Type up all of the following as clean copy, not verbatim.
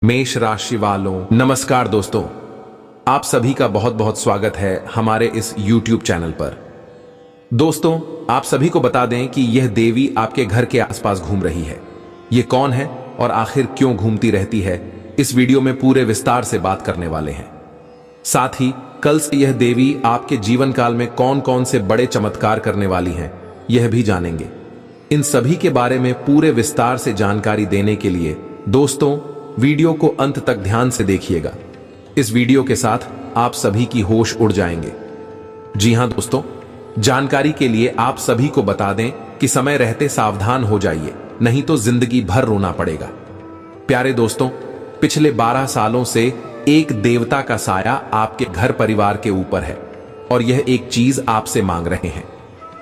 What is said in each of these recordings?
मेष राशि वालों नमस्कार दोस्तों। आप सभी का बहुत बहुत स्वागत है हमारे इस YouTube चैनल पर। दोस्तों, आप सभी को बता दें कि यह देवी आपके घर के आसपास घूम रही है। ये कौन है और आखिर क्यों घूमती रहती है, इस वीडियो में पूरे विस्तार से बात करने वाले हैं। साथ ही कल से यह देवी आपके जीवन काल में कौन कौन से बड़े चमत्कार करने वाली हैं, यह भी जानेंगे। इन सभी के बारे में पूरे विस्तार से जानकारी देने के लिए दोस्तों वीडियो को अंत तक ध्यान से देखिएगा। इस वीडियो के साथ आप सभी की होश उड़ जाएंगे। जी हां दोस्तों, जानकारी के लिए आप सभी को बता दें कि समय रहते सावधान हो जाइए, नहीं तो जिंदगी भर रोना पड़ेगा। प्यारे दोस्तों, पिछले 12 सालों से एक देवता का साया आपके घर परिवार के ऊपर है और यह एक चीज आपसे मांग रहे हैं।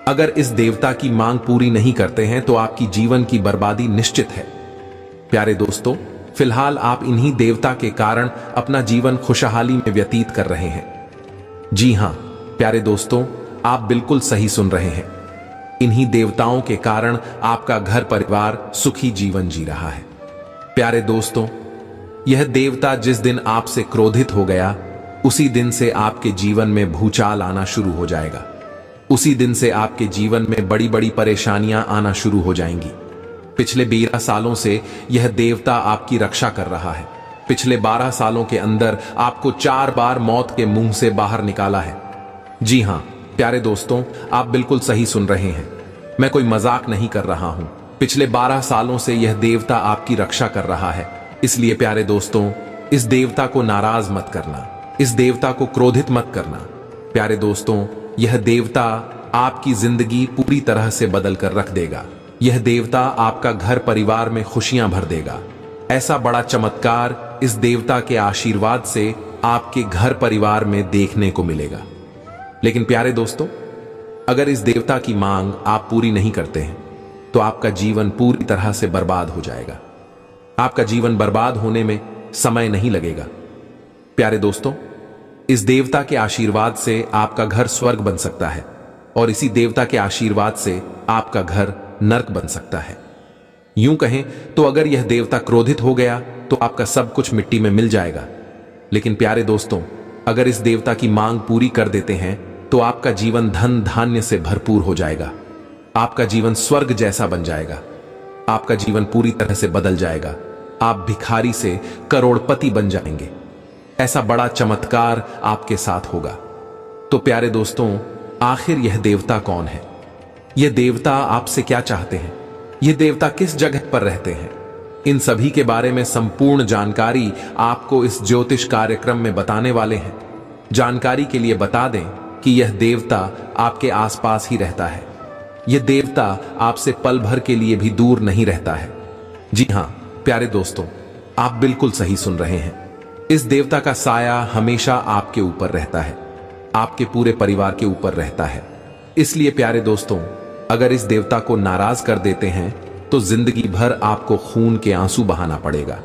अगर इस देवता की मांग पूरी नहीं करते हैं तो आपकी जीवन की बर्बादी निश्चित है। प्यारे दोस्तों, फिलहाल आप इन्हीं देवता के कारण अपना जीवन खुशहाली में व्यतीत कर रहे हैं। जी हां प्यारे दोस्तों, आप बिल्कुल सही सुन रहे हैं। इन्हीं देवताओं के कारण आपका घर परिवार सुखी जीवन जी रहा है। प्यारे दोस्तों, यह देवता जिस दिन आपसे क्रोधित हो गया, उसी दिन से आपके जीवन में भूचाल आना शुरू हो जाएगा। उसी दिन से आपके जीवन में बड़ी बड़ी परेशानियां आना शुरू हो जाएंगी। पिछले 12 सालों से यह देवता आपकी रक्षा कर रहा है। पिछले 12 सालों के अंदर आपको 4 बार मौत के मुंह से बाहर निकाला है। जी हां प्यारे दोस्तों, आप बिल्कुल सही सुन रहे हैं। मैं कोई मजाक नहीं कर रहा हूं। पिछले 12 सालों से यह देवता आपकी रक्षा कर रहा है। इसलिए प्यारे दोस्तों, इस देवता को नाराज मत करना, इस देवता को क्रोधित मत करना। प्यारे दोस्तों, यह देवता आपकी जिंदगी पूरी तरह से बदल कर रख देगा। यह देवता आपका घर परिवार में खुशियां भर देगा। ऐसा बड़ा चमत्कार इस देवता के आशीर्वाद से आपके घर परिवार में देखने को मिलेगा। लेकिन प्यारे दोस्तों, अगर इस देवता की मांग आप पूरी नहीं करते हैं तो आपका जीवन पूरी तरह से बर्बाद हो जाएगा। आपका जीवन बर्बाद होने में समय नहीं लगेगा। प्यारे दोस्तों, इस देवता के आशीर्वाद से आपका घर स्वर्ग बन सकता है और इसी देवता के आशीर्वाद से आपका घर नर्क बन सकता है। यूं कहें तो अगर यह देवता क्रोधित हो गया तो आपका सब कुछ मिट्टी में मिल जाएगा। लेकिन प्यारे दोस्तों, अगर इस देवता की मांग पूरी कर देते हैं तो आपका जीवन धन धान्य से भरपूर हो जाएगा। आपका जीवन स्वर्ग जैसा बन जाएगा। आपका जीवन पूरी तरह से बदल जाएगा। आप भिखारी से करोड़पति बन जाएंगे। ऐसा बड़ा चमत्कार आपके साथ होगा। तो प्यारे दोस्तों, आखिर यह देवता कौन है? यह देवता आपसे क्या चाहते हैं? यह देवता किस जगह पर रहते हैं? इन सभी के बारे में संपूर्ण जानकारी आपको इस ज्योतिष कार्यक्रम में बताने वाले हैं। जानकारी के लिए बता दें कि यह देवता आपके आसपास ही रहता है। यह देवता आपसे पल भर के लिए भी दूर नहीं रहता है। जी हां प्यारे दोस्तों, आप बिल्कुल सही सुन रहे हैं। इस देवता का साया हमेशा आपके ऊपर रहता है, आपके पूरे परिवार के ऊपर रहता है। इसलिए प्यारे दोस्तों, अगर इस देवता को नाराज कर देते हैं तो जिंदगी भर आपको खून के आंसू बहाना पड़ेगा।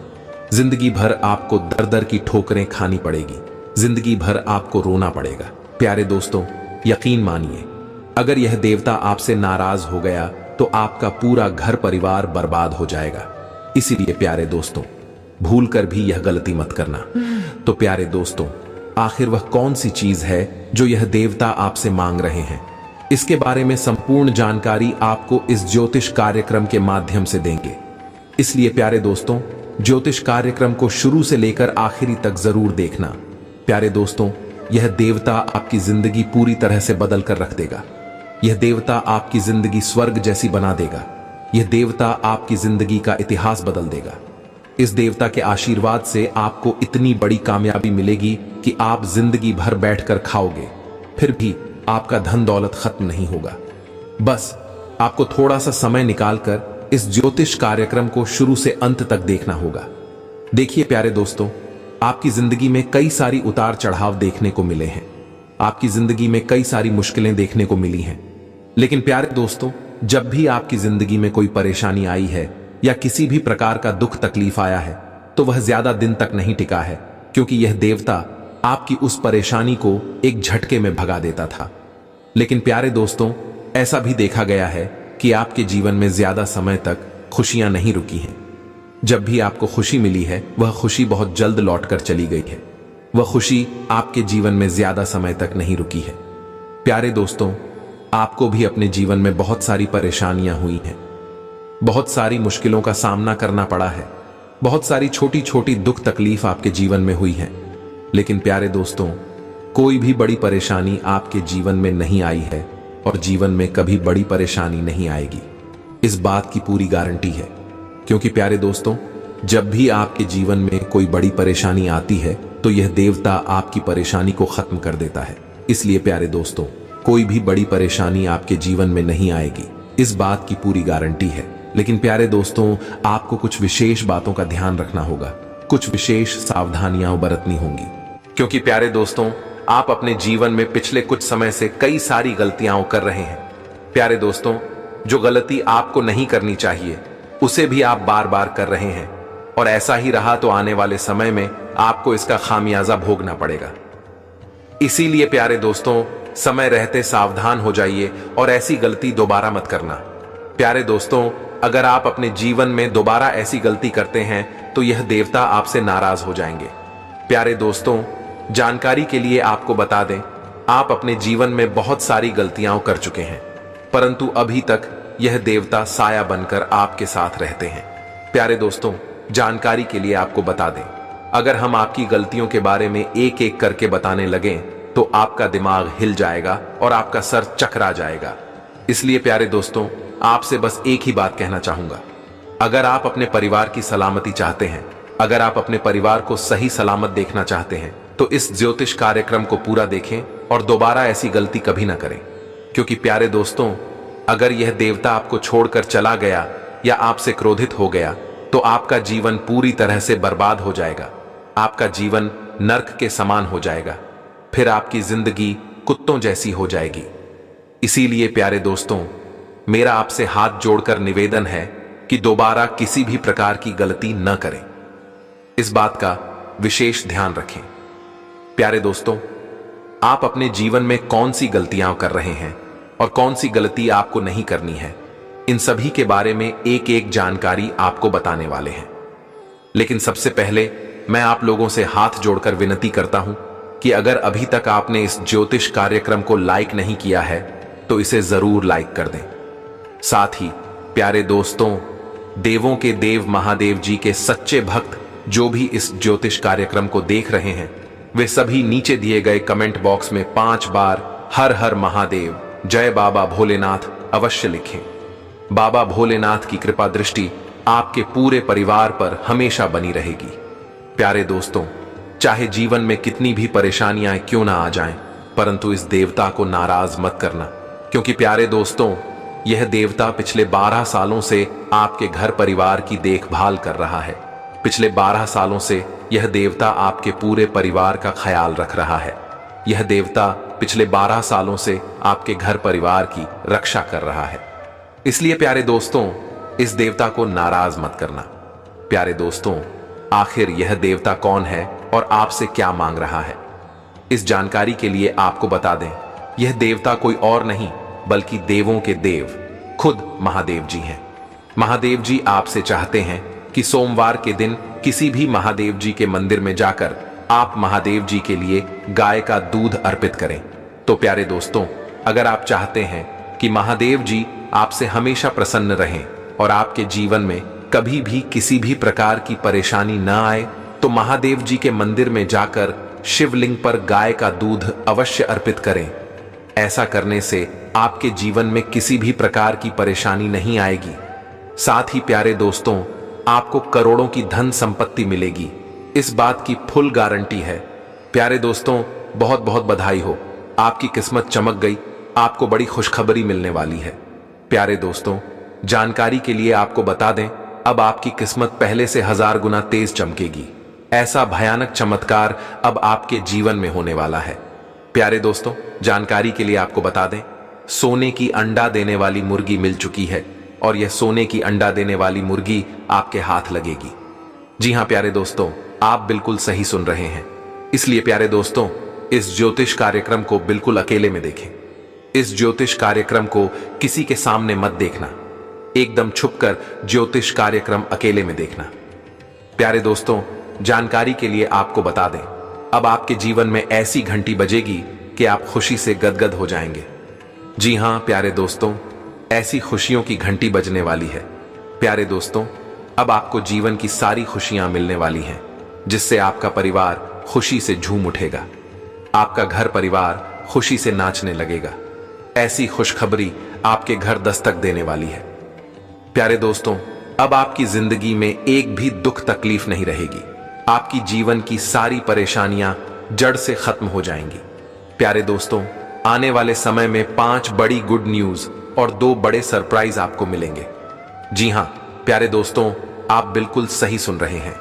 जिंदगी भर आपको दर दर की ठोकरें खानी पड़ेगी। जिंदगी भर आपको रोना पड़ेगा। प्यारे दोस्तों, यकीन मानिए, अगर यह देवता आपसे नाराज हो गया तो आपका पूरा घर परिवार बर्बाद हो जाएगा। इसीलिए प्यारे दोस्तों, भूल कर भी यह गलती मत करना। तो प्यारे दोस्तों, आखिर वह कौन सी चीज है जो यह देवता आपसे मांग रहे हैं? इसके बारे में संपूर्ण जानकारी आपको इस ज्योतिष कार्यक्रम के माध्यम से देंगे। इसलिए प्यारे दोस्तों, ज्योतिष कार्यक्रम को शुरू से लेकर आखिरी तक जरूर देखना। प्यारे दोस्तों, यह देवता आपकी जिंदगी पूरी तरह से बदल कर रख देगा। यह देवता आपकी जिंदगी स्वर्ग जैसी बना देगा। यह देवता आपकी जिंदगी का इतिहास बदल देगा। इस देवता के आशीर्वाद से आपको इतनी बड़ी कामयाबी मिलेगी कि आप जिंदगी भर बैठकर खाओगे, फिर भी आपका धन दौलत खत्म नहीं होगा। बस आपको थोड़ा सा समय निकालकर इस ज्योतिष कार्यक्रम को शुरू से अंत तक देखना होगा। देखिए प्यारे दोस्तों, आपकी जिंदगी में कई सारी उतार चढ़ाव देखने को मिले हैं। आपकी जिंदगी में कई सारी मुश्किलें देखने को मिली हैं। लेकिन प्यारे दोस्तों, जब भी आपकी जिंदगी में कोई परेशानी आई है या किसी भी प्रकार का दुख तकलीफ आया है तो वह ज्यादा दिन तक नहीं टिका है, क्योंकि यह देवता आपकी उस परेशानी को एक झटके में भगा देता था। लेकिन प्यारे दोस्तों, ऐसा भी देखा गया है कि आपके जीवन में ज्यादा समय तक खुशियां नहीं रुकी हैं। जब भी आपको खुशी मिली है वह खुशी बहुत जल्द लौटकर चली गई है। वह खुशी आपके जीवन में ज्यादा समय तक नहीं रुकी है। प्यारे दोस्तों, आपको भी अपने जीवन में बहुत सारी परेशानियां हुई हैं, बहुत सारी मुश्किलों का सामना करना पड़ा है, बहुत सारी छोटी छोटी दुख तकलीफ आपके जीवन में हुई है। लेकिन प्यारे दोस्तों, कोई भी बड़ी परेशानी आपके जीवन में नहीं आई है और जीवन में कभी बड़ी परेशानी नहीं आएगी, इस बात की पूरी गारंटी है। क्योंकि प्यारे दोस्तों, जब भी आपके जीवन में कोई बड़ी परेशानी आती है तो यह देवता आपकी परेशानी को खत्म कर देता है। इसलिए प्यारे दोस्तों, कोई भी बड़ी परेशानी आपके जीवन में नहीं आएगी, इस बात की पूरी गारंटी है। लेकिन प्यारे दोस्तों, आपको कुछ विशेष बातों का ध्यान रखना होगा, कुछ विशेष सावधानियां बरतनी होंगी। क्योंकि प्यारे दोस्तों, आप अपने जीवन में पिछले कुछ समय से कई सारी गलतियां कर रहे हैं। प्यारे दोस्तों, जो गलती आपको नहीं करनी चाहिए उसे भी आप बार बार कर रहे हैं, और ऐसा ही रहा तो आने वाले समय में आपको इसका खामियाजा भोगना पड़ेगा। इसीलिए प्यारे दोस्तों, समय रहते सावधान हो जाइए और ऐसी गलती दोबारा मत करना। प्यारे दोस्तों, अगर आप अपने जीवन में दोबारा ऐसी गलती करते हैं तो यह देवता आपसे नाराज हो जाएंगे। प्यारे दोस्तों, जानकारी के लिए आपको बता दें, आप अपने जीवन में बहुत सारी गलतियां कर चुके हैं, परंतु अभी तक यह देवता साया बनकर आपके साथ रहते हैं। प्यारे दोस्तों, जानकारी के लिए आपको बता दें, अगर हम आपकी गलतियों के बारे में एक एक करके बताने लगें तो आपका दिमाग हिल जाएगा और आपका सर चकरा जाएगा। इसलिए प्यारे दोस्तों, आपसे बस एक ही बात कहना चाहूंगा, अगर आप अपने परिवार की सलामती चाहते हैं, अगर आप अपने परिवार को सही सलामत देखना चाहते हैं, तो इस ज्योतिष कार्यक्रम को पूरा देखें और दोबारा ऐसी गलती कभी ना करें। क्योंकि प्यारे दोस्तों, अगर यह देवता आपको छोड़कर चला गया या आपसे क्रोधित हो गया तो आपका जीवन पूरी तरह से बर्बाद हो जाएगा, आपका जीवन नर्क के समान हो जाएगा, फिर आपकी जिंदगी कुत्तों जैसी हो जाएगी। इसीलिए प्यारे दोस्तों, मेरा आपसे हाथ जोड़कर निवेदन है कि दोबारा किसी भी प्रकार की गलती न करें, इस बात का विशेष ध्यान रखें। प्यारे दोस्तों, आप अपने जीवन में कौन सी गलतियां कर रहे हैं और कौन सी गलती आपको नहीं करनी है, इन सभी के बारे में एक एक जानकारी आपको बताने वाले हैं। लेकिन सबसे पहले मैं आप लोगों से हाथ जोड़कर विनती करता हूं कि अगर अभी तक आपने इस ज्योतिष कार्यक्रम को लाइक नहीं किया है तो इसे जरूर लाइक कर दें। साथ ही प्यारे दोस्तों, देवों के देव महादेव जी के सच्चे भक्त जो भी इस ज्योतिष कार्यक्रम को देख रहे हैं, वे सभी नीचे दिए गए कमेंट बॉक्स में 5 बार हर हर महादेव, जय बाबा भोलेनाथ अवश्य लिखें। बाबा भोलेनाथ की कृपा दृष्टि आपके पूरे परिवार पर हमेशा बनी रहेगी। प्यारे दोस्तों, चाहे जीवन में कितनी भी परेशानियां क्यों ना आ जाएं, परंतु इस देवता को नाराज मत करना। क्योंकि प्यारे दोस्तों, यह देवता पिछले 12 सालों से आपके घर परिवार की देखभाल कर रहा है। पिछले 12 सालों से यह देवता आपके पूरे परिवार का ख्याल रख रहा है। यह देवता पिछले 12 सालों से आपके घर परिवार की रक्षा कर रहा है। इसलिए प्यारे दोस्तों, इस देवता को नाराज मत करना। प्यारे दोस्तों, आखिर यह देवता कौन है और आपसे क्या मांग रहा है, इस जानकारी के लिए आपको बता दें, यह देवता कोई और नहीं बल्कि देवों के देव खुद महादेव जी हैं। महादेव जी आपसे चाहते हैं कि सोमवार के दिन किसी भी महादेव जी के मंदिर में जाकर आप महादेव जी के लिए गाय का दूध अर्पित करें। तो प्यारे दोस्तों, अगर आप चाहते हैं कि महादेव जी आपसे हमेशा प्रसन्न रहें और आपके जीवन में कभी भी किसी भी प्रकार की परेशानी न आए, तो महादेव जी के मंदिर में जाकर शिवलिंग पर गाय का दूध अवश्य अर्पित करें। ऐसा करने से आपके जीवन में किसी भी प्रकार की परेशानी नहीं आएगी। साथ ही प्यारे दोस्तों, आपको करोड़ों की धन संपत्ति मिलेगी, इस बात की फुल गारंटी है। प्यारे दोस्तों, बहुत बहुत बधाई हो, आपकी किस्मत चमक गई, आपको बड़ी खुशखबरी मिलने वाली है। प्यारे दोस्तों, जानकारी के लिए आपको बता दें, अब आपकी किस्मत पहले से 1000 गुना तेज चमकेगी। ऐसा भयानक चमत्कार अब आपके जीवन में होने वाला है। प्यारे दोस्तों, जानकारी के लिए आपको बता दें, सोने की अंडा देने वाली मुर्गी मिल चुकी है और यह सोने की अंडा देने वाली मुर्गी आपके हाथ लगेगी। जी हां प्यारे दोस्तों, आप बिल्कुल सही सुन रहे हैं। इसलिए प्यारे दोस्तों, इस ज्योतिष कार्यक्रम को बिल्कुल अकेले में देखें। इस ज्योतिष कार्यक्रम को किसी के सामने मत देखना, एकदम छुपकर ज्योतिष कार्यक्रम अकेले में देखना। प्यारे दोस्तों, जानकारी के लिए आपको बता दें, अब आपके जीवन में ऐसी घंटी बजेगी कि आप खुशी से गदगद हो जाएंगे। जी हां प्यारे दोस्तों, ऐसी खुशियों की घंटी बजने वाली है। प्यारे दोस्तों, अब आपको जीवन की सारी खुशियां मिलने वाली हैं, जिससे आपका परिवार खुशी से झूम उठेगा। आपका घर परिवार खुशी से नाचने लगेगा। ऐसी खुशखबरी आपके घर दस्तक देने वाली है। प्यारे दोस्तों, अब आपकी जिंदगी में एक भी दुख तकलीफ नहीं रहेगी। आपकी जीवन की सारी परेशानियां जड़ से खत्म हो जाएंगी। प्यारे दोस्तों, आने वाले समय में 5 बड़ी गुड न्यूज और 2 बड़े सरप्राइज आपको मिलेंगे। जी हां प्यारे दोस्तों, आप बिल्कुल सही सुन रहे हैं।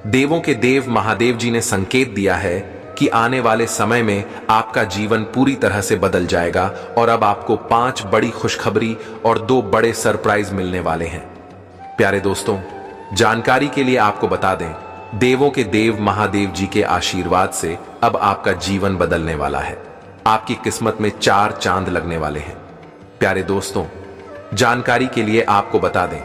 देवों के देव महादेव जी ने संकेत दिया है कि आने वाले समय में आपका जीवन पूरी तरह से बदल जाएगा और अब आपको 5 बड़ी खुशखबरी और 2 बड़े सरप्राइज मिलने वाले हैं। प्यारे दोस्तों, जानकारी के लिए आपको बता दें, देवों के देव महादेव जी के आशीर्वाद से अब आपका जीवन बदलने वाला है। आपकी किस्मत में 4 चांद लगने वाले हैं। प्यारे दोस्तों, जानकारी के लिए आपको बता दें,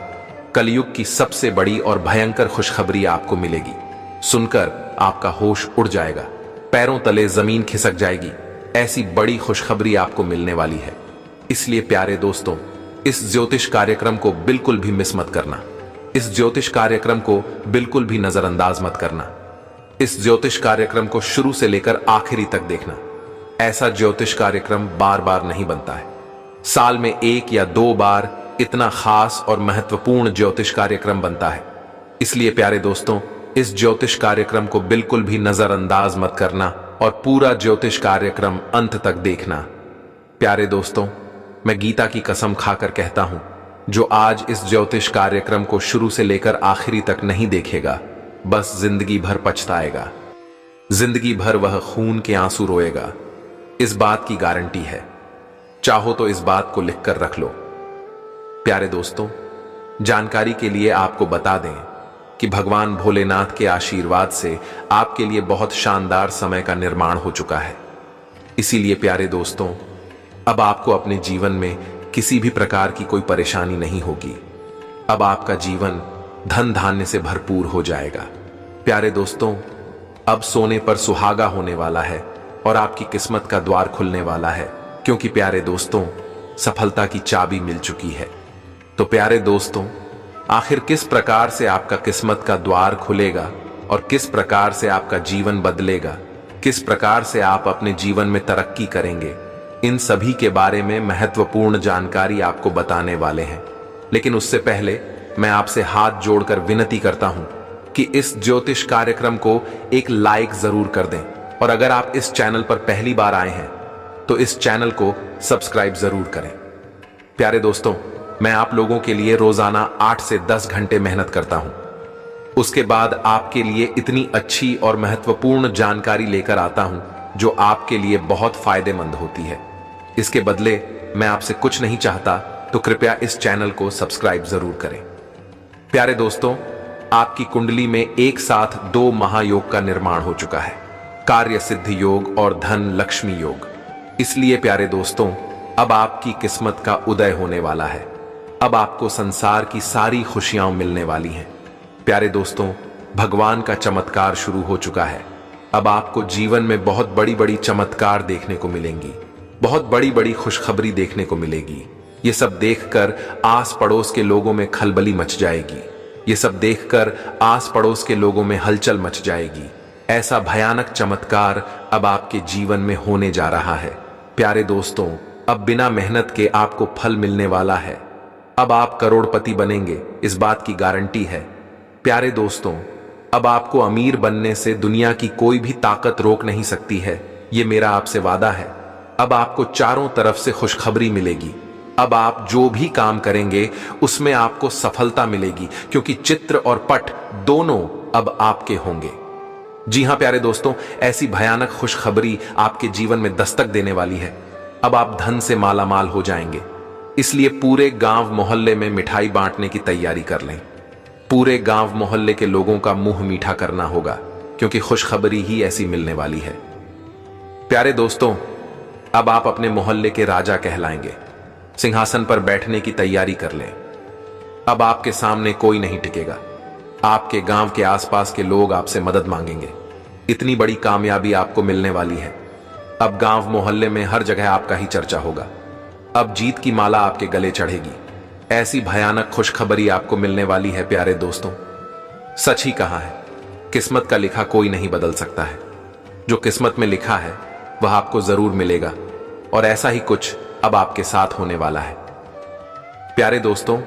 कलयुग की सबसे बड़ी और भयंकर खुशखबरी आपको मिलेगी। सुनकर आपका होश उड़ जाएगा, पैरों तले जमीन खिसक जाएगी। ऐसी बड़ी खुशखबरी आपको मिलने वाली है। इसलिए प्यारे दोस्तों, इस ज्योतिष कार्यक्रम को बिल्कुल भी मिस मत करना। इस ज्योतिष कार्यक्रम को बिल्कुल भी नजरअंदाज मत करना। इस ज्योतिष कार्यक्रम को शुरू से लेकर आखिरी तक देखना। ऐसा ज्योतिष कार्यक्रम बार बार नहीं बनता है। साल में 1 या 2 बार इतना खास और महत्वपूर्ण ज्योतिष कार्यक्रम बनता है। इसलिए प्यारे दोस्तों, इस ज्योतिष कार्यक्रम को बिल्कुल भी नजरअंदाज मत करना और पूरा ज्योतिष कार्यक्रम अंत तक देखना। प्यारे दोस्तों, मैं गीता की कसम खाकर कहता हूं, जो आज इस ज्योतिष कार्यक्रम को शुरू से लेकर आखिरी तक नहीं देखेगा, बस जिंदगी भर पछताएगा। जिंदगी भर वह खून के आंसू रोएगा। इस बात की गारंटी है। चाहो तो इस बात को लिखकर रख लो। प्यारे दोस्तों, जानकारी के लिए आपको बता दें कि भगवान भोलेनाथ के आशीर्वाद से आपके लिए बहुत शानदार समय का निर्माण हो चुका है। इसीलिए प्यारे दोस्तों, अब आपको अपने जीवन में किसी भी प्रकार की कोई परेशानी नहीं होगी। अब आपका जीवन धन धान्य से भरपूर हो जाएगा। प्यारे दोस्तों, अब सोने पर सुहागा होने वाला है और आपकी किस्मत का द्वार खुलने वाला है, क्योंकि प्यारे दोस्तों, सफलता की चाबी मिल चुकी है। तो प्यारे दोस्तों, आखिर किस प्रकार से आपका किस्मत का द्वार खुलेगा और किस प्रकार से आपका जीवन बदलेगा, किस प्रकार से आप अपने जीवन में तरक्की करेंगे, इन सभी के बारे में महत्वपूर्ण जानकारी आपको बताने वाले हैं। लेकिन उससे पहले मैं आपसे हाथ जोड़कर विनती करता हूं कि इस ज्योतिष कार्यक्रम को एक लाइक जरूर कर दें, और अगर आप इस चैनल पर पहली बार आए हैं तो इस चैनल को सब्सक्राइब जरूर करें। प्यारे दोस्तों, मैं आप लोगों के लिए रोजाना 8 से 10 घंटे मेहनत करता हूं। उसके बाद आपके लिए इतनी अच्छी और महत्वपूर्ण जानकारी लेकर आता हूं जो आपके लिए बहुत फायदेमंद होती है। इसके बदले मैं आपसे कुछ नहीं चाहता, तो कृपया इस चैनल को सब्सक्राइब जरूर करें। प्यारे दोस्तों, आपकी कुंडली में एक साथ 2 महायोग का निर्माण हो चुका है, कार्य सिद्धि योग और धन लक्ष्मी योग। इसलिए प्यारे दोस्तों, अब आपकी किस्मत का उदय होने वाला है। अब आपको संसार की सारी खुशियां मिलने वाली हैं। प्यारे दोस्तों, भगवान का चमत्कार शुरू हो चुका है। अब आपको जीवन में बहुत बड़ी बड़ी चमत्कार देखने को मिलेंगी, बहुत बड़ी बड़ी खुशखबरी देखने को मिलेगी। ये सब देखकर आस पड़ोस के लोगों में खलबली मच जाएगी। ये सब देखकर आस पड़ोस के लोगों में हलचल मच जाएगी। ऐसा भयानक चमत्कार अब आपके जीवन में होने जा रहा है। प्यारे दोस्तों, अब बिना मेहनत के आपको फल मिलने वाला है। अब आप करोड़पति बनेंगे, इस बात की गारंटी है। प्यारे दोस्तों, अब आपको अमीर बनने से दुनिया की कोई भी ताकत रोक नहीं सकती है, ये मेरा आपसे वादा है। अब आपको चारों तरफ से खुशखबरी मिलेगी। अब आप जो भी काम करेंगे उसमें आपको सफलता मिलेगी, क्योंकि चित्र और पट दोनों अब आपके होंगे। जी हां प्यारे दोस्तों, ऐसी भयानक खुशखबरी आपके जीवन में दस्तक देने वाली है। अब आप धन से मालामाल हो जाएंगे। इसलिए पूरे गांव मोहल्ले में मिठाई बांटने की तैयारी कर लें। पूरे गांव मोहल्ले के लोगों का मुंह मीठा करना होगा, क्योंकि खुशखबरी ही ऐसी मिलने वाली है। प्यारे दोस्तों, अब आप अपने मोहल्ले के राजा कहलाएंगे। सिंहासन पर बैठने की तैयारी कर लें। अब आपके सामने कोई नहीं टिकेगा। आपके गांव के आसपास के लोग आपसे मदद मांगेंगे। इतनी बड़ी कामयाबी आपको मिलने वाली है। अब गांव मोहल्ले में हर जगह आपका ही चर्चा होगा। अब जीत की माला आपके गले चढ़ेगी। ऐसी भयानक खुशखबरी आपको मिलने वाली है प्यारे दोस्तों। सच ही कहा है, किस्मत का लिखा कोई नहीं बदल सकता है। जो किस्मत में लिखा है वह आपको जरूर मिलेगा, और ऐसा ही कुछ अब आपके साथ होने वाला है। प्यारे दोस्तों,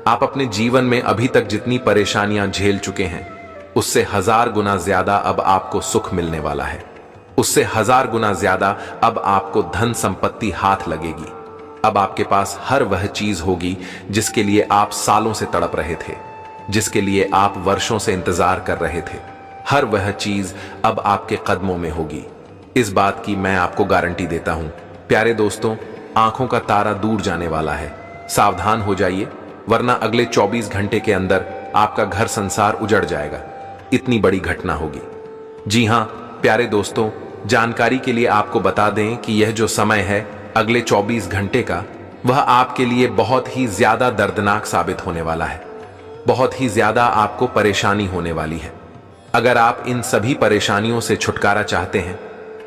आप अपने जीवन में अभी तक जितनी परेशानियां झेल चुके हैं, उससे 1000 गुना ज्यादा अब आपको सुख मिलने वाला है। उससे 1000 गुना ज्यादा अब आपको धन संपत्ति हाथ लगेगी। अब आपके पास हर वह चीज होगी जिसके लिए आप सालों से तड़प रहे थे, जिसके लिए आप वर्षों से इंतजार कर रहे थे। हर वह चीज अब आपके कदमों में होगी। इस बात की मैं आपको गारंटी देता हूं। प्यारे दोस्तों, आंखों का तारा दूर जाने वाला है। सावधान हो जाइए, वरना अगले 24 घंटे के अंदर आपका घर संसार उजड़ जाएगा। इतनी बड़ी घटना होगी। जी हां प्यारे दोस्तों, जानकारी के लिए आपको बता दें कि यह जो समय है अगले 24 घंटे का, वह आपके लिए बहुत ही ज्यादा दर्दनाक साबित होने वाला है। बहुत ही ज्यादा आपको परेशानी होने वाली है। अगर आप इन सभी परेशानियों से छुटकारा चाहते हैं,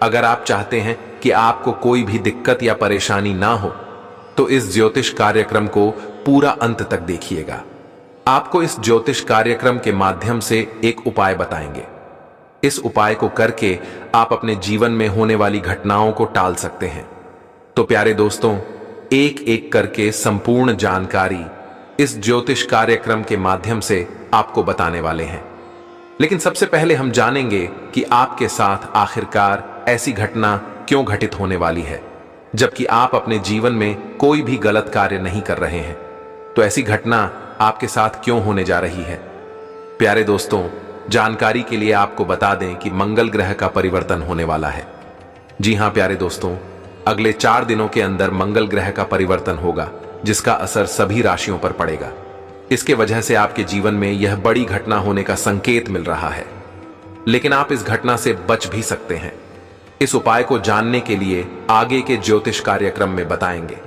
अगर आप चाहते हैं कि आपको कोई भी दिक्कत या परेशानी ना हो, तो इस ज्योतिष कार्यक्रम को पूरा अंत तक देखिएगा। आपको इस ज्योतिष कार्यक्रम के माध्यम से एक उपाय बताएंगे। इस उपाय को करके आप अपने जीवन में होने वाली घटनाओं को टाल सकते हैं। तो प्यारे दोस्तों, एक एक करके संपूर्ण जानकारी इस ज्योतिष कार्यक्रम के माध्यम से आपको बताने वाले हैं। लेकिन सबसे पहले हम जानेंगे कि आपके साथ आखिरकार ऐसी घटना क्यों घटित होने वाली है, जबकि आप अपने जीवन में कोई भी गलत कार्य नहीं कर रहे हैं। तो ऐसी घटना आपके साथ क्यों होने जा रही है? प्यारे दोस्तों, जानकारी के लिए आपको बता दें कि मंगल ग्रह का परिवर्तन होने वाला है। जी हां प्यारे दोस्तों, अगले 4 दिनों के अंदर मंगल ग्रह का परिवर्तन होगा, जिसका असर सभी राशियों पर पड़ेगा। इसके वजह से आपके जीवन में यह बड़ी घटना होने का संकेत मिल रहा है। लेकिन आप इस घटना से बच भी सकते हैं। इस उपाय को जानने के लिए आगे के ज्योतिष कार्यक्रम में बताएंगे।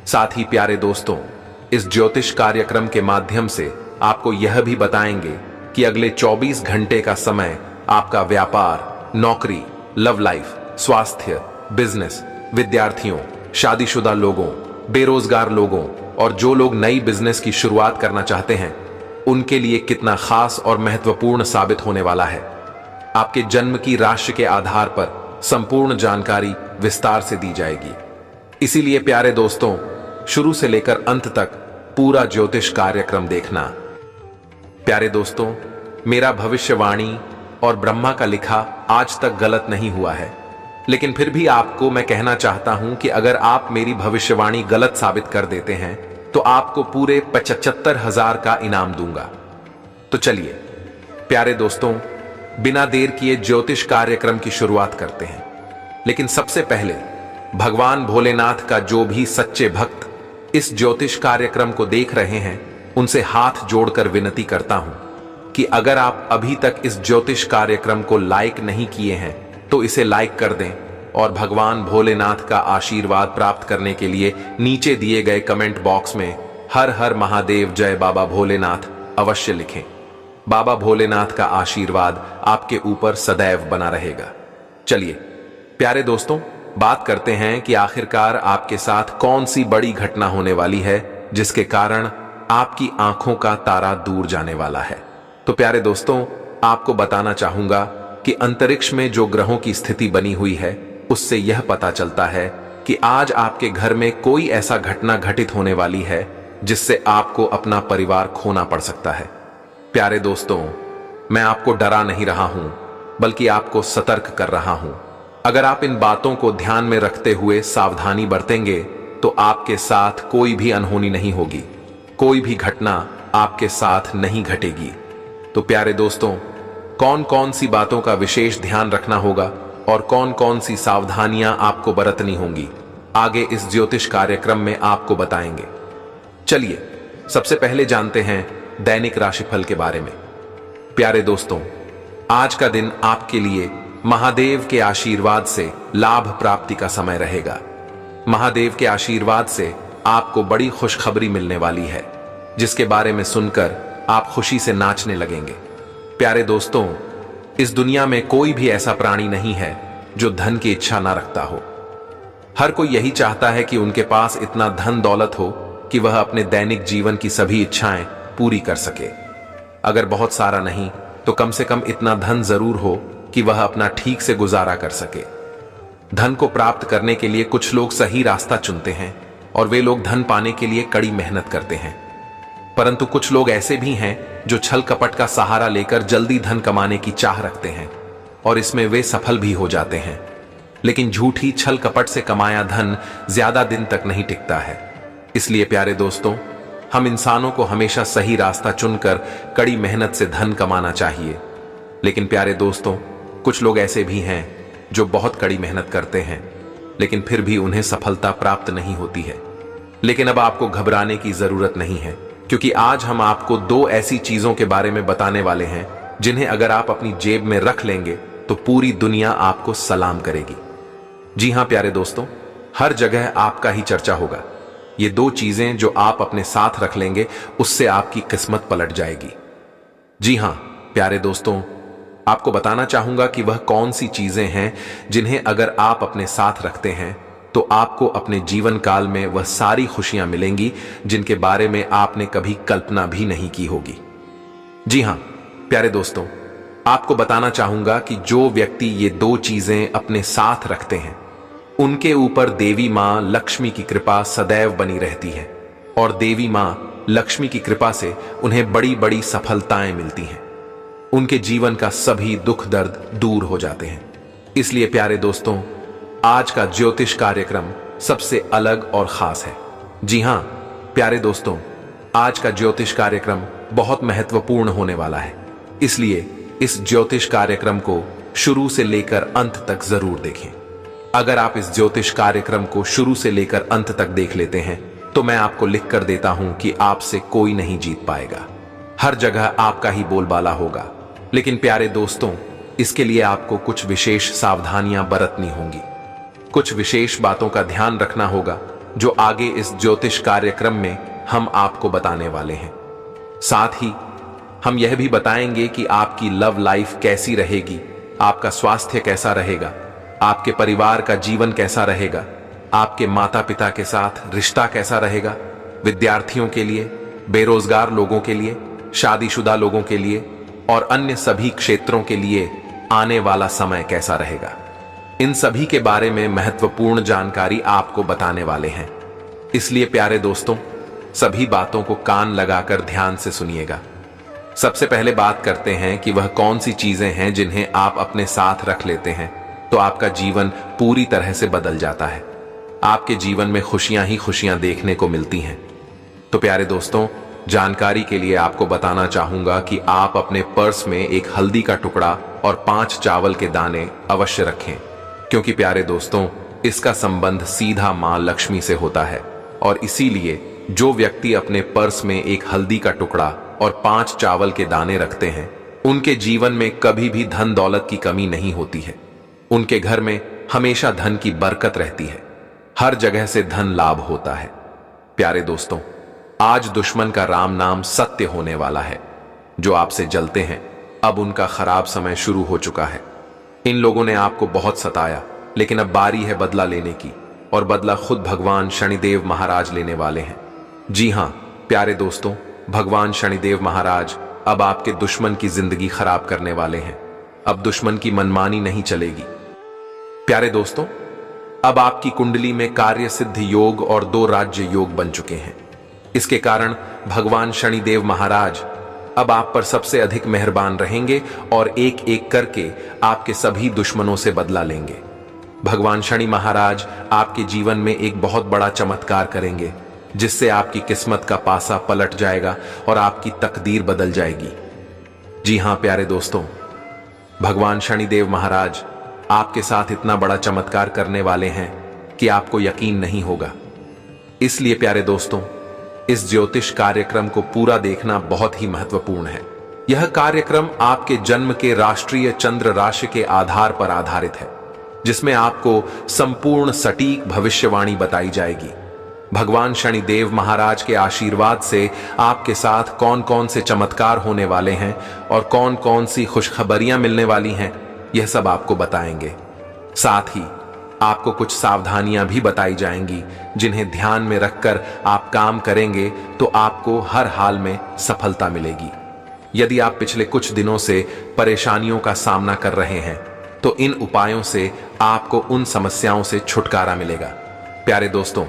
साथ ही प्यारे दोस्तों, इस ज्योतिष कार्यक्रम के माध्यम से आपको यह भी बताएंगे कि अगले 24 घंटे का समय आपका व्यापार, नौकरी, लव लाइफ, स्वास्थ्य, बिजनेस, विद्यार्थियों, शादीशुदा लोगों, बेरोजगार लोगों और जो लोग नई बिजनेस की शुरुआत करना चाहते हैं, उनके लिए कितना खास और महत्वपूर्ण साबित होने वाला है। आपके जन्म की राशि के आधार पर संपूर्ण जानकारी विस्तार से दी जाएगी। इसीलिए प्यारे दोस्तों, शुरू से लेकर अंत तक पूरा ज्योतिष कार्यक्रम देखना। प्यारे दोस्तों, मेरा भविष्यवाणी और ब्रह्मा का लिखा आज तक गलत नहीं हुआ है, लेकिन फिर भी आपको मैं कहना चाहता हूं कि अगर आप मेरी भविष्यवाणी गलत साबित कर देते हैं तो आपको पूरे 75,000 का इनाम दूंगा। तो चलिए प्यारे दोस्तों, बिना देर किए ज्योतिष कार्यक्रम की शुरुआत करते हैं। लेकिन सबसे पहले भगवान भोलेनाथ का जो भी सच्चे भक्त इस ज्योतिष कार्यक्रम को देख रहे हैं, उनसे हाथ जोड़कर विनती करता हूं कि अगर आप अभी तक इस ज्योतिष कार्यक्रम को लाइक नहीं किए हैं तो इसे लाइक कर दें, और भगवान भोलेनाथ का आशीर्वाद प्राप्त करने के लिए नीचे दिए गए कमेंट बॉक्स में हर हर महादेव जय बाबा भोलेनाथ अवश्य लिखें। बाबा भोलेनाथ का आशीर्वाद आपके ऊपर सदैव बना रहेगा। चलिए प्यारे दोस्तों, बात करते हैं कि आखिरकार आपके साथ कौन सी बड़ी घटना होने वाली है जिसके कारण आपकी आंखों का तारा दूर जाने वाला है। तो प्यारे दोस्तों, आपको बताना चाहूंगा कि अंतरिक्ष में जो ग्रहों की स्थिति बनी हुई है, उससे यह पता चलता है कि आज आपके घर में कोई ऐसा घटना घटित होने वाली है जिससे आपको अपना परिवार खोना पड़ सकता है। प्यारे दोस्तों, मैं आपको डरा नहीं रहा हूं, बल्कि आपको सतर्क कर रहा हूं। अगर आप इन बातों को ध्यान में रखते हुए सावधानी बरतेंगे तो आपके साथ कोई भी अनहोनी नहीं होगी, कोई भी घटना आपके साथ नहीं घटेगी। तो प्यारे दोस्तों, कौन कौन सी बातों का विशेष ध्यान रखना होगा और कौन कौन सी सावधानियां आपको बरतनी होंगी, आगे इस ज्योतिष कार्यक्रम में आपको बताएंगे। चलिए सबसे पहले जानते हैं दैनिक राशिफल के बारे में। प्यारे दोस्तों, आज का दिन आपके लिए महादेव के आशीर्वाद से लाभ प्राप्ति का समय रहेगा। महादेव के आशीर्वाद से आपको बड़ी खुशखबरी मिलने वाली है, जिसके बारे में सुनकर आप खुशी से नाचने लगेंगे। प्यारे दोस्तों, इस दुनिया में कोई भी ऐसा प्राणी नहीं है जो धन की इच्छा ना रखता हो। हर कोई यही चाहता है कि उनके पास इतना धन दौलत हो कि वह अपने दैनिक जीवन की सभी इच्छाएं पूरी कर सके। अगर बहुत सारा नहीं तो कम से कम इतना धन जरूर हो कि वह अपना ठीक से गुजारा कर सके। धन को प्राप्त करने के लिए कुछ लोग सही रास्ता चुनते हैं और वे लोग धन पाने के लिए कड़ी मेहनत करते हैं, परंतु कुछ लोग ऐसे भी हैं जो छल कपट का सहारा लेकर जल्दी धन कमाने की चाह रखते हैं और इसमें वे सफल भी हो जाते हैं। लेकिन झूठी छल कपट से कमाया धन ज्यादा दिन तक नहीं टिकता है। इसलिए प्यारे दोस्तों, हम इंसानों को हमेशा सही रास्ता चुनकर कड़ी मेहनत से धन कमाना चाहिए। लेकिन प्यारे दोस्तों, कुछ लोग ऐसे भी हैं जो बहुत कड़ी मेहनत करते हैं लेकिन फिर भी उन्हें सफलता प्राप्त नहीं होती है। लेकिन अब आपको घबराने की जरूरत नहीं है, क्योंकि आज हम आपको 2 ऐसी चीजों के बारे में बताने वाले हैं जिन्हें अगर आप अपनी जेब में रख लेंगे तो पूरी दुनिया आपको सलाम करेगी। जी हां प्यारे दोस्तों, हर जगह आपका ही चर्चा होगा। ये 2 चीजें जो आप अपने साथ रख लेंगे उससे आपकी किस्मत पलट जाएगी। जी हां प्यारे दोस्तों, आपको बताना चाहूंगा कि वह कौन सी चीजें हैं जिन्हें अगर आप अपने साथ रखते हैं तो आपको अपने जीवन काल में वह सारी खुशियां मिलेंगी जिनके बारे में आपने कभी कल्पना भी नहीं की होगी। जी हां प्यारे दोस्तों, आपको बताना चाहूंगा कि जो व्यक्ति ये 2 चीजें अपने साथ रखते हैं उनके ऊपर देवी मां लक्ष्मी की कृपा सदैव बनी रहती है और देवी मां लक्ष्मी की कृपा से उन्हें बड़ी बड़ी सफलताएं मिलती हैं। उनके जीवन का सभी दुख दर्द दूर हो जाते हैं। इसलिए प्यारे दोस्तों, आज का ज्योतिष कार्यक्रम सबसे अलग और खास है। जी हां प्यारे दोस्तों, आज का ज्योतिष कार्यक्रम बहुत महत्वपूर्ण होने वाला है। इसलिए इस ज्योतिष कार्यक्रम को शुरू से लेकर अंत तक जरूर देखें। अगर आप इस ज्योतिष कार्यक्रम को शुरू से लेकर अंत तक देख लेते हैं तो मैं आपको लिख कर देता हूं कि आपसे कोई नहीं जीत पाएगा। हर जगह आपका ही बोलबाला होगा। लेकिन प्यारे दोस्तों, इसके लिए आपको कुछ विशेष सावधानियां बरतनी होंगी। कुछ विशेष बातों का ध्यान रखना होगा जो आगे इस ज्योतिष कार्यक्रम में हम आपको बताने वाले हैं। साथ ही हम यह भी बताएंगे कि आपकी लव लाइफ कैसी रहेगी, आपका स्वास्थ्य कैसा रहेगा, आपके परिवार का जीवन कैसा रहेगा, आपके माता पिता के साथ रिश्ता कैसा रहेगा, विद्यार्थियों के लिए, बेरोजगार लोगों के लिए, शादीशुदा लोगों के लिए और अन्य सभी क्षेत्रों के लिए आने वाला समय कैसा रहेगा। इन सभी के बारे में महत्वपूर्ण जानकारी आपको बताने वाले हैं। इसलिए प्यारे दोस्तों, सभी बातों को कान लगाकर ध्यान से सुनिएगा। सबसे पहले बात करते हैं कि वह कौन सी चीजें हैं जिन्हें आप अपने साथ रख लेते हैं तो आपका जीवन पूरी तरह से बदल जाता है। आपके जीवन में खुशियां ही खुशियां देखने को मिलती हैं। तो प्यारे दोस्तों, जानकारी के लिए आपको बताना चाहूंगा कि आप अपने पर्स में एक हल्दी का टुकड़ा और 5 चावल के दाने अवश्य रखें, क्योंकि प्यारे दोस्तों, इसका संबंध सीधा मां लक्ष्मी से होता है और इसीलिए जो व्यक्ति अपने पर्स में एक हल्दी का टुकड़ा और 5 चावल के दाने रखते हैं उनके जीवन में कभी भी धन दौलत की कमी नहीं होती है। उनके घर में हमेशा धन की बरकत रहती है। हर जगह से धन लाभ होता है। प्यारे दोस्तों, आज दुश्मन का राम नाम सत्य होने वाला है। जो आपसे जलते हैं अब उनका खराब समय शुरू हो चुका है। इन लोगों ने आपको बहुत सताया, लेकिन अब बारी है बदला लेने की और बदला खुद भगवान शनिदेव महाराज लेने वाले हैं। जी हां प्यारे दोस्तों, भगवान शनिदेव महाराज अब आपके दुश्मन की जिंदगी खराब करने वाले हैं। अब दुश्मन की मनमानी नहीं चलेगी। प्यारे दोस्तों, अब आपकी कुंडली में कार्य सिद्ध योग और 2 राज्य योग बन चुके हैं। इसके कारण भगवान शनिदेव महाराज अब आप पर सबसे अधिक मेहरबान रहेंगे और एक एक करके आपके सभी दुश्मनों से बदला लेंगे। भगवान शनि महाराज आपके जीवन में एक बहुत बड़ा चमत्कार करेंगे, जिससे आपकी किस्मत का पासा पलट जाएगा और आपकी तकदीर बदल जाएगी। जी हां प्यारे दोस्तों, भगवान शनिदेव महाराज आपके साथ इतना बड़ा चमत्कार करने वाले हैं कि आपको यकीन नहीं होगा। इसलिए प्यारे दोस्तों, इस ज्योतिष कार्यक्रम को पूरा देखना बहुत ही महत्वपूर्ण है। यह कार्यक्रम आपके जन्म के राष्ट्रीय चंद्र राशि के आधार पर आधारित है, जिसमें आपको संपूर्ण सटीक भविष्यवाणी बताई जाएगी। भगवान शनिदेव महाराज के आशीर्वाद से आपके साथ कौन कौन से चमत्कार होने वाले हैं और कौन कौन सी खुशखबरियां मिलने वाली हैं, यह सब आपको बताएंगे। साथ ही आपको कुछ सावधानियां भी बताई जाएंगी जिन्हें ध्यान में रखकर आप काम करेंगे तो आपको हर हाल में सफलता मिलेगी। यदि आप पिछले कुछ दिनों से परेशानियों का सामना कर रहे हैं तो इन उपायों से आपको उन समस्याओं से छुटकारा मिलेगा। प्यारे दोस्तों,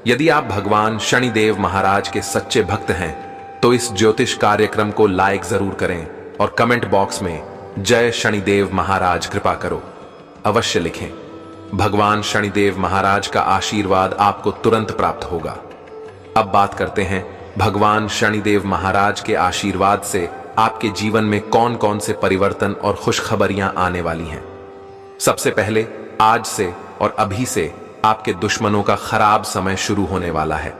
यदि आप भगवान शनिदेव महाराज के सच्चे भक्त हैं तो इस ज्योतिष कार्यक्रम को लाइक जरूर करें और कमेंट बॉक्स में जय शनिदेव महाराज कृपा करो अवश्य लिखें। भगवान शनिदेव महाराज का आशीर्वाद आपको तुरंत प्राप्त होगा। अब बात करते हैं भगवान शनिदेव महाराज के आशीर्वाद से आपके जीवन में कौन कौन से परिवर्तन और खुशखबरियां आने वाली हैं। सबसे पहले आज से और अभी से आपके दुश्मनों का खराब समय शुरू होने वाला है।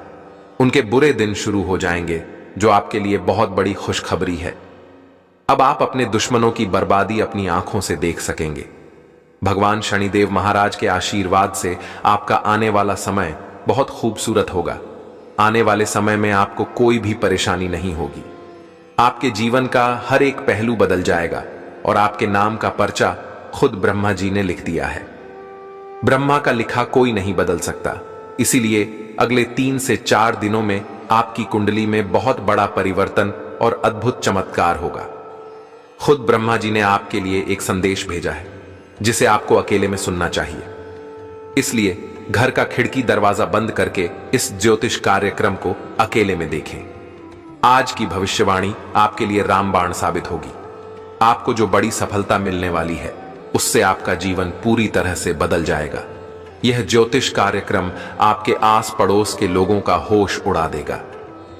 उनके बुरे दिन शुरू हो जाएंगे, जो आपके लिए बहुत बड़ी खुशखबरी है। अब आप अपने दुश्मनों की बर्बादी अपनी आंखों से देख सकेंगे। भगवान शनिदेव महाराज के आशीर्वाद से आपका आने वाला समय बहुत खूबसूरत होगा। आने वाले समय में आपको कोई भी परेशानी नहीं होगी। आपके जीवन का हर एक पहलू बदल जाएगा और आपके नाम का पर्चा खुद ब्रह्मा जी ने लिख दिया है। ब्रह्मा का लिखा कोई नहीं बदल सकता, इसीलिए अगले 3 से 4 दिनों में आपकी कुंडली में बहुत बड़ा परिवर्तन और अद्भुत चमत्कार होगा। खुद ब्रह्मा जी ने आपके लिए एक संदेश भेजा है जिसे आपको अकेले में सुनना चाहिए। इसलिए घर का खिड़की दरवाजा बंद करके इस ज्योतिष कार्यक्रम को अकेले में देखें। आज की भविष्यवाणी आपके लिए रामबाण साबित होगी। आपको जो बड़ी सफलता मिलने वाली है उससे आपका जीवन पूरी तरह से बदल जाएगा। यह ज्योतिष कार्यक्रम आपके आस पड़ोस के लोगों का होश उड़ा देगा।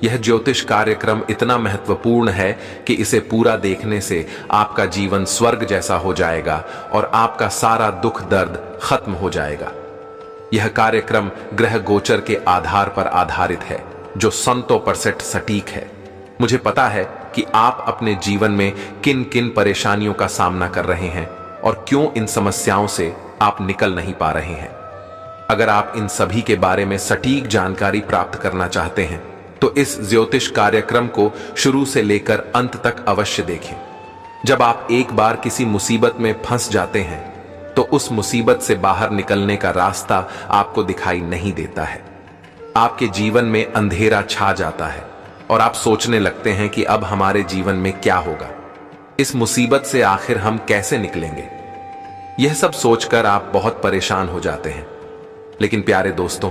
यह ज्योतिष कार्यक्रम इतना महत्वपूर्ण है कि इसे पूरा देखने से आपका जीवन स्वर्ग जैसा हो जाएगा और आपका सारा दुख दर्द खत्म हो जाएगा। यह कार्यक्रम ग्रह गोचर के आधार पर आधारित है, जो 100% सटीक है। मुझे पता है कि आप अपने जीवन में किन किन परेशानियों का सामना कर रहे हैं और क्यों इन समस्याओं से आप निकल नहीं पा रहे हैं। अगर आप इन सभी के बारे में सटीक जानकारी प्राप्त करना चाहते हैं तो इस ज्योतिष कार्यक्रम को शुरू से लेकर अंत तक अवश्य देखें। जब आप एक बार किसी मुसीबत में फंस जाते हैं तो उस मुसीबत से बाहर निकलने का रास्ता आपको दिखाई नहीं देता है। आपके जीवन में अंधेरा छा जाता है और आप सोचने लगते हैं कि अब हमारे जीवन में क्या होगा, इस मुसीबत से आखिर हम कैसे निकलेंगे। यह सब सोचकर आप बहुत परेशान हो जाते हैं। लेकिन प्यारे दोस्तों,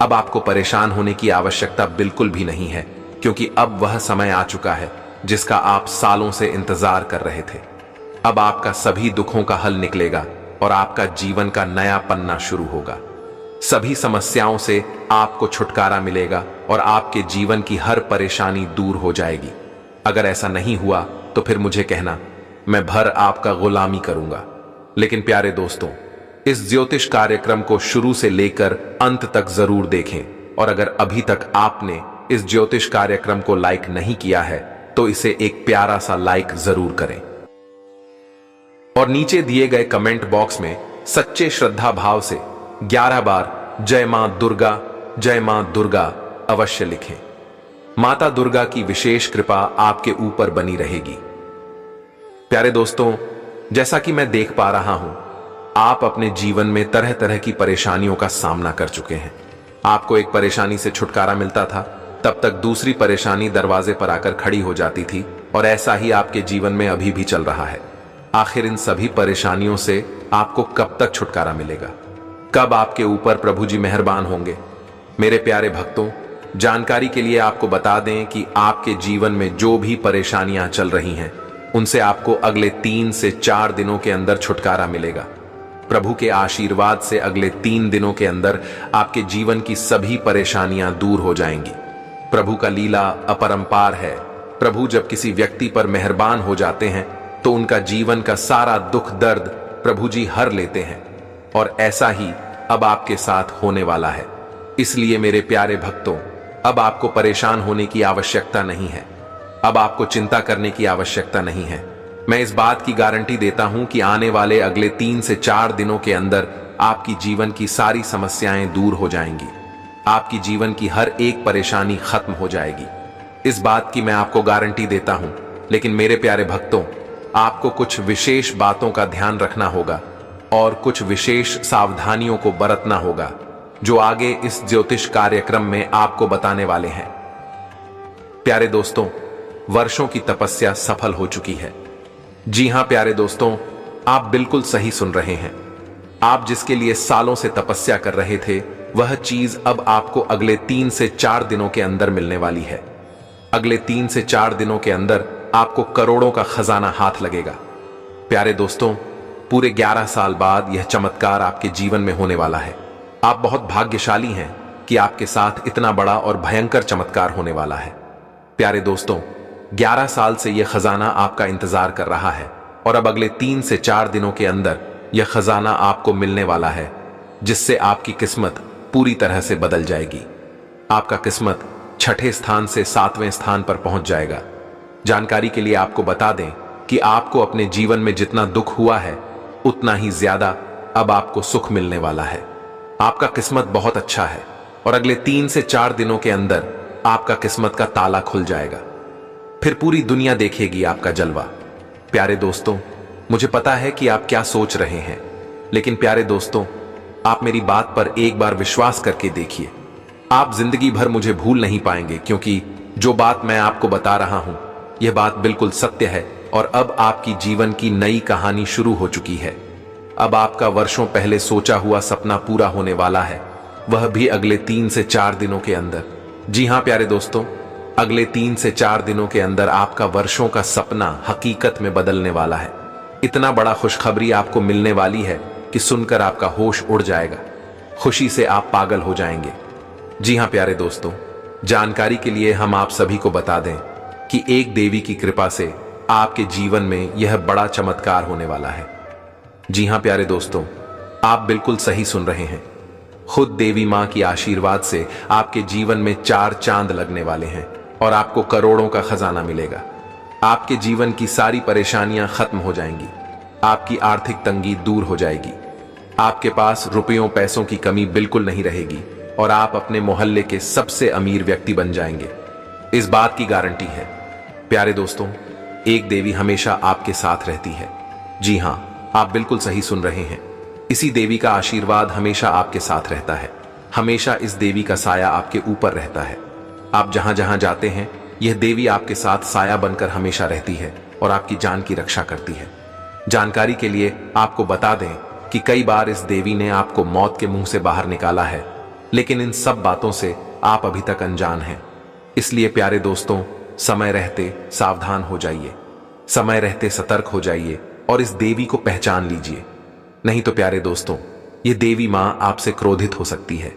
अब आपको परेशान होने की आवश्यकता बिल्कुल भी नहीं है, क्योंकि अब वह समय आ चुका है जिसका आप सालों से इंतजार कर रहे थे। अब आपका सभी दुखों का हल निकलेगा और आपका जीवन का नया पन्ना शुरू होगा। सभी समस्याओं से आपको छुटकारा मिलेगा और आपके जीवन की हर परेशानी दूर हो जाएगी। अगर ऐसा नहीं हुआ तो फिर मुझे कहना, मैं भर आपका गुलामी करूंगा। लेकिन प्यारे दोस्तों, इस ज्योतिष कार्यक्रम को शुरू से लेकर अंत तक जरूर देखें और अगर अभी तक आपने इस ज्योतिष कार्यक्रम को लाइक नहीं किया है तो इसे एक प्यारा सा लाइक जरूर करें और नीचे दिए गए कमेंट बॉक्स में सच्चे श्रद्धा भाव से 11 बार जय मां दुर्गा अवश्य लिखें। माता दुर्गा की विशेष कृपा आपके ऊपर बनी रहेगी। प्यारे दोस्तों, जैसा कि मैं देख पा रहा हूं, आप अपने जीवन में तरह तरह की परेशानियों का सामना कर चुके हैं। आपको एक परेशानी से छुटकारा मिलता था, तब तक दूसरी परेशानी दरवाजे पर आकर खड़ी हो जाती थी और ऐसा ही आपके जीवन में अभी भी चल रहा है। आखिर इन सभी परेशानियों से आपको कब तक छुटकारा मिलेगा? कब आपके ऊपर प्रभु जी मेहरबान होंगे? मेरे प्यारे भक्तों, जानकारी के लिए आपको बता दें कि आपके जीवन में जो भी परेशानियां चल रही हैं उनसे आपको अगले 3 से 4 दिनों के अंदर छुटकारा मिलेगा। प्रभु के आशीर्वाद से अगले 3 दिनों के अंदर आपके जीवन की सभी परेशानियां दूर हो जाएंगी। प्रभु का लीला अपरंपार है। प्रभु जब किसी व्यक्ति पर मेहरबान हो जाते हैं तो उनका जीवन का सारा दुख दर्द प्रभु जी हर लेते हैं और ऐसा ही अब आपके साथ होने वाला है। इसलिए मेरे प्यारे भक्तों, अब आपको परेशान होने की आवश्यकता नहीं है। अब आपको चिंता करने की आवश्यकता नहीं है। मैं इस बात की गारंटी देता हूं कि आने वाले अगले 3 से 4 दिनों के अंदर आपकी जीवन की सारी समस्याएं दूर हो जाएंगी। आपकी जीवन की हर एक परेशानी खत्म हो जाएगी। इस बात की मैं आपको गारंटी देता हूं। लेकिन मेरे प्यारे भक्तों, आपको कुछ विशेष बातों का ध्यान रखना होगा और कुछ विशेष सावधानियों को बरतना होगा, जो आगे इस ज्योतिष कार्यक्रम में आपको बताने वाले हैं। प्यारे दोस्तों, वर्षों की तपस्या सफल हो चुकी है। जी हां प्यारे दोस्तों, आप बिल्कुल सही सुन रहे हैं। आप जिसके लिए सालों से तपस्या कर रहे थे, वह चीज अब आपको अगले 3 से 4 दिनों के अंदर मिलने वाली है। अगले 3 से 4 दिनों के अंदर आपको करोड़ों का खजाना हाथ लगेगा। प्यारे दोस्तों, पूरे 11 साल बाद यह चमत्कार आपके जीवन में होने वाला है। आप बहुत भाग्यशाली हैं कि आपके साथ इतना बड़ा और भयंकर चमत्कार होने वाला है। प्यारे दोस्तों, 11 साल से यह खजाना आपका इंतजार कर रहा है और अब अगले 3 से 4 दिनों के अंदर यह खजाना आपको मिलने वाला है, जिससे आपकी किस्मत पूरी तरह से बदल जाएगी। आपका किस्मत 6ठे स्थान से 7वें स्थान पर पहुंच जाएगा। जानकारी के लिए आपको बता दें कि आपको अपने जीवन में जितना दुख हुआ है, उतना ही ज्यादा अब आपको सुख मिलने वाला है। आपका किस्मत बहुत अच्छा है और अगले 3 से 4 दिनों के अंदर आपका किस्मत का ताला खुल जाएगा। फिर पूरी दुनिया देखेगी आपका जलवा। प्यारे दोस्तों, मुझे पता है कि आप क्या सोच रहे हैं, लेकिन प्यारे दोस्तों, आप मेरी बात पर एक बार विश्वास करके देखिए। आप जिंदगी भर मुझे भूल नहीं पाएंगे, क्योंकि जो बात मैं आपको बता रहा हूं, यह बात बिल्कुल सत्य है। और अब आपकी जीवन की नई कहानी शुरू हो चुकी है। अब आपका वर्षों पहले सोचा हुआ सपना पूरा होने वाला है, वह भी अगले 3 से 4 दिनों के अंदर। जी हां प्यारे दोस्तों, अगले 3 से 4 दिनों के अंदर आपका वर्षों का सपना हकीकत में बदलने वाला है। इतना बड़ा खुशखबरी आपको मिलने वाली है कि सुनकर आपका होश उड़ जाएगा। खुशी से आप पागल हो जाएंगे। जी हां प्यारे दोस्तों, जानकारी के लिए हम आप सभी को बता दें कि एक देवी की कृपा से आपके जीवन में यह बड़ा चमत्कार होने वाला है। जी हां प्यारे दोस्तों, आप बिल्कुल सही सुन रहे हैं। खुद देवी मां की आशीर्वाद से आपके जीवन में 4 चांद लगने वाले हैं और आपको करोड़ों का खजाना मिलेगा। आपके जीवन की सारी परेशानियां खत्म हो जाएंगी। आपकी आर्थिक तंगी दूर हो जाएगी। आपके पास रुपयों पैसों की कमी बिल्कुल नहीं रहेगी और आप अपने मोहल्ले के सबसे अमीर व्यक्ति बन जाएंगे। इस बात की गारंटी है। प्यारे दोस्तों, एक देवी हमेशा आपके साथ रहती है। जी हां, आप बिल्कुल सही सुन रहे हैं। इसी देवी का आशीर्वाद हमेशा आपके साथ रहता है। हमेशा इस देवी का साया आपके ऊपर रहता है। आप जहां जहां जाते हैं, यह देवी आपके साथ साया बनकर हमेशा रहती है और आपकी जान की रक्षा करती है। जानकारी के लिए आपको बता दें कि कई बार इस देवी ने आपको मौत के मुंह से बाहर निकाला है, लेकिन इन सब बातों से आप अभी तक अनजान हैं। इसलिए प्यारे दोस्तों, समय रहते सावधान हो जाइए, समय रहते सतर्क हो जाइए और इस देवी को पहचान लीजिए। नहीं तो प्यारे दोस्तों, ये देवी मां आपसे क्रोधित हो सकती है।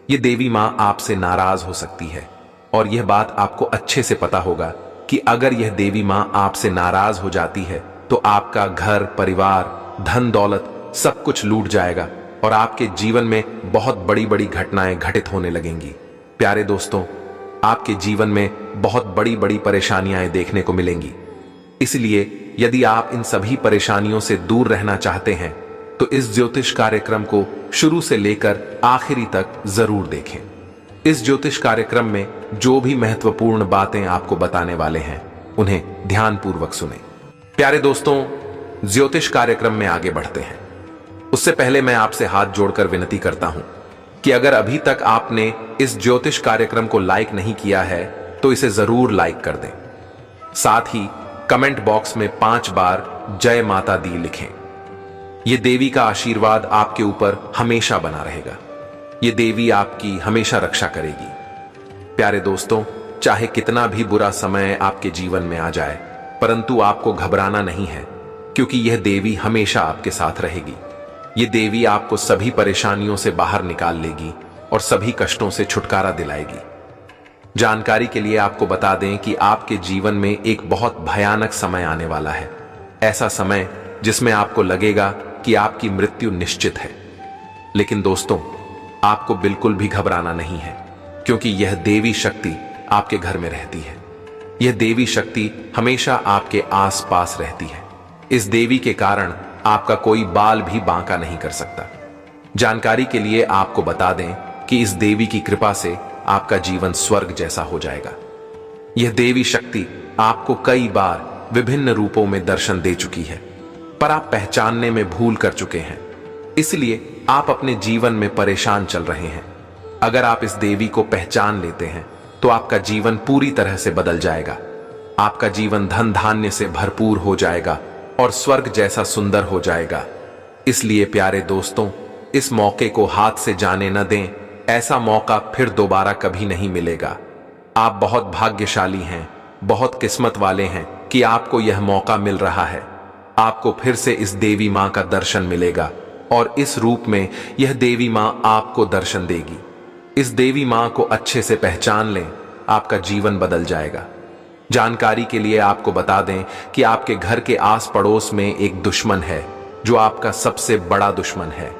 ये देवी मां आपसे नाराज हो सकती है। और यह बात आपको अच्छे से पता होगा कि अगर यह देवी मां आपसे नाराज हो जाती है तो आपका घर परिवार धन दौलत सब कुछ लूट जाएगा और आपके जीवन में बहुत बड़ी बड़ी घटनाएं घटित होने लगेंगी। प्यारे दोस्तों, आपके जीवन में बहुत बड़ी बड़ी परेशानियां देखने को मिलेंगी। इसलिए यदि आप इन सभी परेशानियों से दूर रहना चाहते हैं तो इस ज्योतिष कार्यक्रम को शुरू से लेकर आखिरी तक जरूर देखें। इस ज्योतिष कार्यक्रम में जो भी महत्वपूर्ण बातें आपको बताने वाले हैं, उन्हें ध्यानपूर्वक सुनें। प्यारे दोस्तों, ज्योतिष कार्यक्रम में आगे बढ़ते हैं उससे पहले मैं आपसे हाथ जोड़कर विनती करता हूं कि अगर अभी तक आपने इस ज्योतिष कार्यक्रम को लाइक नहीं किया है तो इसे जरूर लाइक कर दें। साथ ही कमेंट बॉक्स में 5 बार जय माता दी लिखें। यह देवी का आशीर्वाद आपके ऊपर हमेशा बना रहेगा। यह देवी आपकी हमेशा रक्षा करेगी। प्यारे दोस्तों, चाहे कितना भी बुरा समय आपके जीवन में आ जाए, परंतु आपको घबराना नहीं है, क्योंकि यह देवी हमेशा आपके साथ रहेगी। यह देवी आपको सभी परेशानियों से बाहर निकाल लेगी और सभी कष्टों से छुटकारा दिलाएगी। जानकारी के लिए आपको बता दें कि आपके जीवन में एक बहुत भयानक समय आने वाला है। ऐसा समय जिसमें आपको लगेगा कि आपकी मृत्यु निश्चित है। लेकिन दोस्तों, आपको बिल्कुल भी घबराना नहीं है, क्योंकि यह देवी शक्ति आपके घर में रहती है। यह देवी शक्ति हमेशा आपके आसपास रहती है। इस देवी के कारण आपका कोई बाल भी बांका नहीं कर सकता। जानकारी के लिए आपको बता दें कि इस देवी की कृपा से आपका जीवन स्वर्ग जैसा हो जाएगा। यह देवी शक्ति आपको कई बार विभिन्न रूपों में दर्शन दे चुकी है, पर आप पहचानने में भूल कर चुके हैं, इसलिए आप अपने जीवन में परेशान चल रहे हैं। अगर आप इस देवी को पहचान लेते हैं तो आपका जीवन पूरी तरह से बदल जाएगा। आपका जीवन धन धान्य से भरपूर हो जाएगा और स्वर्ग जैसा सुंदर हो जाएगा। इसलिए प्यारे दोस्तों, इस मौके को हाथ से जाने न दें। ऐसा मौका फिर दोबारा कभी नहीं मिलेगा। आप बहुत भाग्यशाली हैं, बहुत किस्मत वाले हैं कि आपको यह मौका मिल रहा है। आपको फिर से इस देवी मां का दर्शन मिलेगा और इस रूप में यह देवी मां आपको दर्शन देगी। इस देवी मां को अच्छे से पहचान लें, आपका जीवन बदल जाएगा। जानकारी के लिए आपको बता दें कि आपके घर के आस पड़ोस में एक दुश्मन है जो आपका सबसे बड़ा दुश्मन है।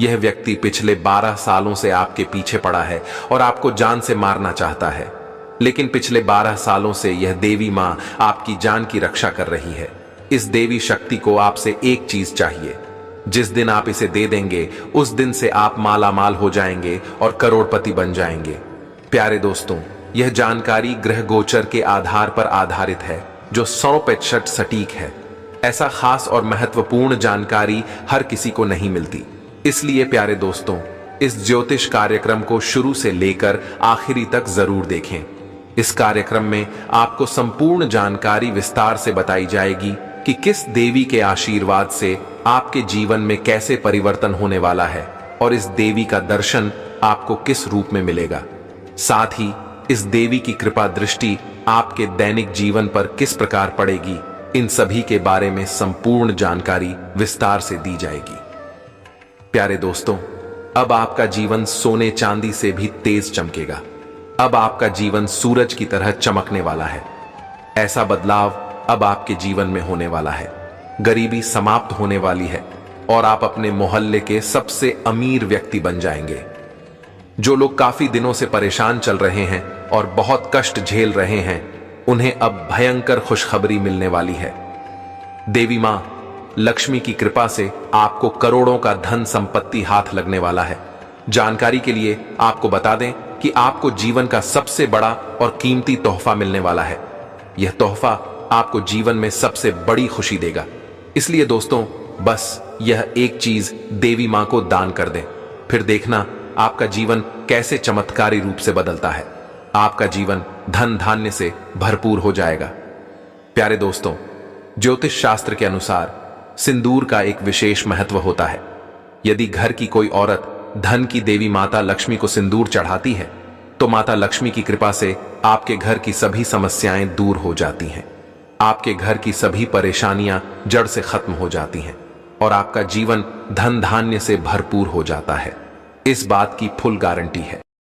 यह व्यक्ति पिछले 12 सालों से आपके पीछे पड़ा है और आपको जान से मारना चाहता है, लेकिन पिछले 12 सालों से यह देवी मां आपकी जान की रक्षा कर रही है। इस देवी शक्ति को आपसे एक चीज चाहिए। जिस दिन आप इसे दे देंगे उस दिन से आप मालामाल हो जाएंगे और करोड़पति बन जाएंगे। प्यारे दोस्तों, यह जानकारी ग्रह गोचर के आधार पर आधारित है जो 100% सटीक है। ऐसा खास और महत्वपूर्ण जानकारी हर किसी को नहीं मिलती। इसलिए प्यारे दोस्तों, इस ज्योतिष कार्यक्रम को शुरू से लेकर आखिरी तक जरूर देखें। इस कार्यक्रम में आपको संपूर्ण जानकारी विस्तार से बताई जाएगी कि किस देवी के आशीर्वाद से आपके जीवन में कैसे परिवर्तन होने वाला है और इस देवी का दर्शन आपको किस रूप में मिलेगा। साथ ही इस देवी की कृपा दृष्टि आपके दैनिक जीवन पर किस प्रकार पड़ेगी, इन सभी के बारे में संपूर्ण जानकारी विस्तार से दी जाएगी। प्यारे दोस्तों, अब आपका जीवन सोने चांदी से भी तेज चमकेगा। अब आपका जीवन सूरज की तरह चमकने वाला है। ऐसा बदलाव अब आपके जीवन में होने वाला है। गरीबी समाप्त होने वाली है और आप अपने मोहल्ले के सबसे अमीर व्यक्ति बन जाएंगे। जो लोग काफी दिनों से परेशान चल रहे हैं और बहुत कष्ट झेल रहे हैं, उन्हें अब भयंकर खुशखबरी मिलने वाली है। देवी मां लक्ष्मी की कृपा से आपको करोड़ों का धन संपत्ति हाथ लगने वाला है। जानकारी के लिए आपको बता दें कि आपको जीवन का सबसे बड़ा और कीमती तोहफा मिलने वाला है। यह तोहफा आपको जीवन में सबसे बड़ी खुशी देगा। इसलिए दोस्तों, बस यह एक चीज देवी मां को दान कर दें, फिर देखना आपका जीवन कैसे चमत्कारी रूप से बदलता है। आपका जीवन धन धान्य से भरपूर हो जाएगा। प्यारे दोस्तों, ज्योतिष शास्त्र के अनुसार सिंदूर का एक विशेष महत्व होता है। यदि घर की कोई औरत धन की देवी माता लक्ष्मी को सिंदूर चढ़ाती है तो माता लक्ष्मी की कृपा से आपके घर की सभी समस्याएं दूर हो जाती हैं। आपके घर की सभी परेशानियां जड़ से खत्म हो जाती हैं और आपका जीवन धन धान्य से भरपूर हो जाता है। इस बात की फुल गारंटी है।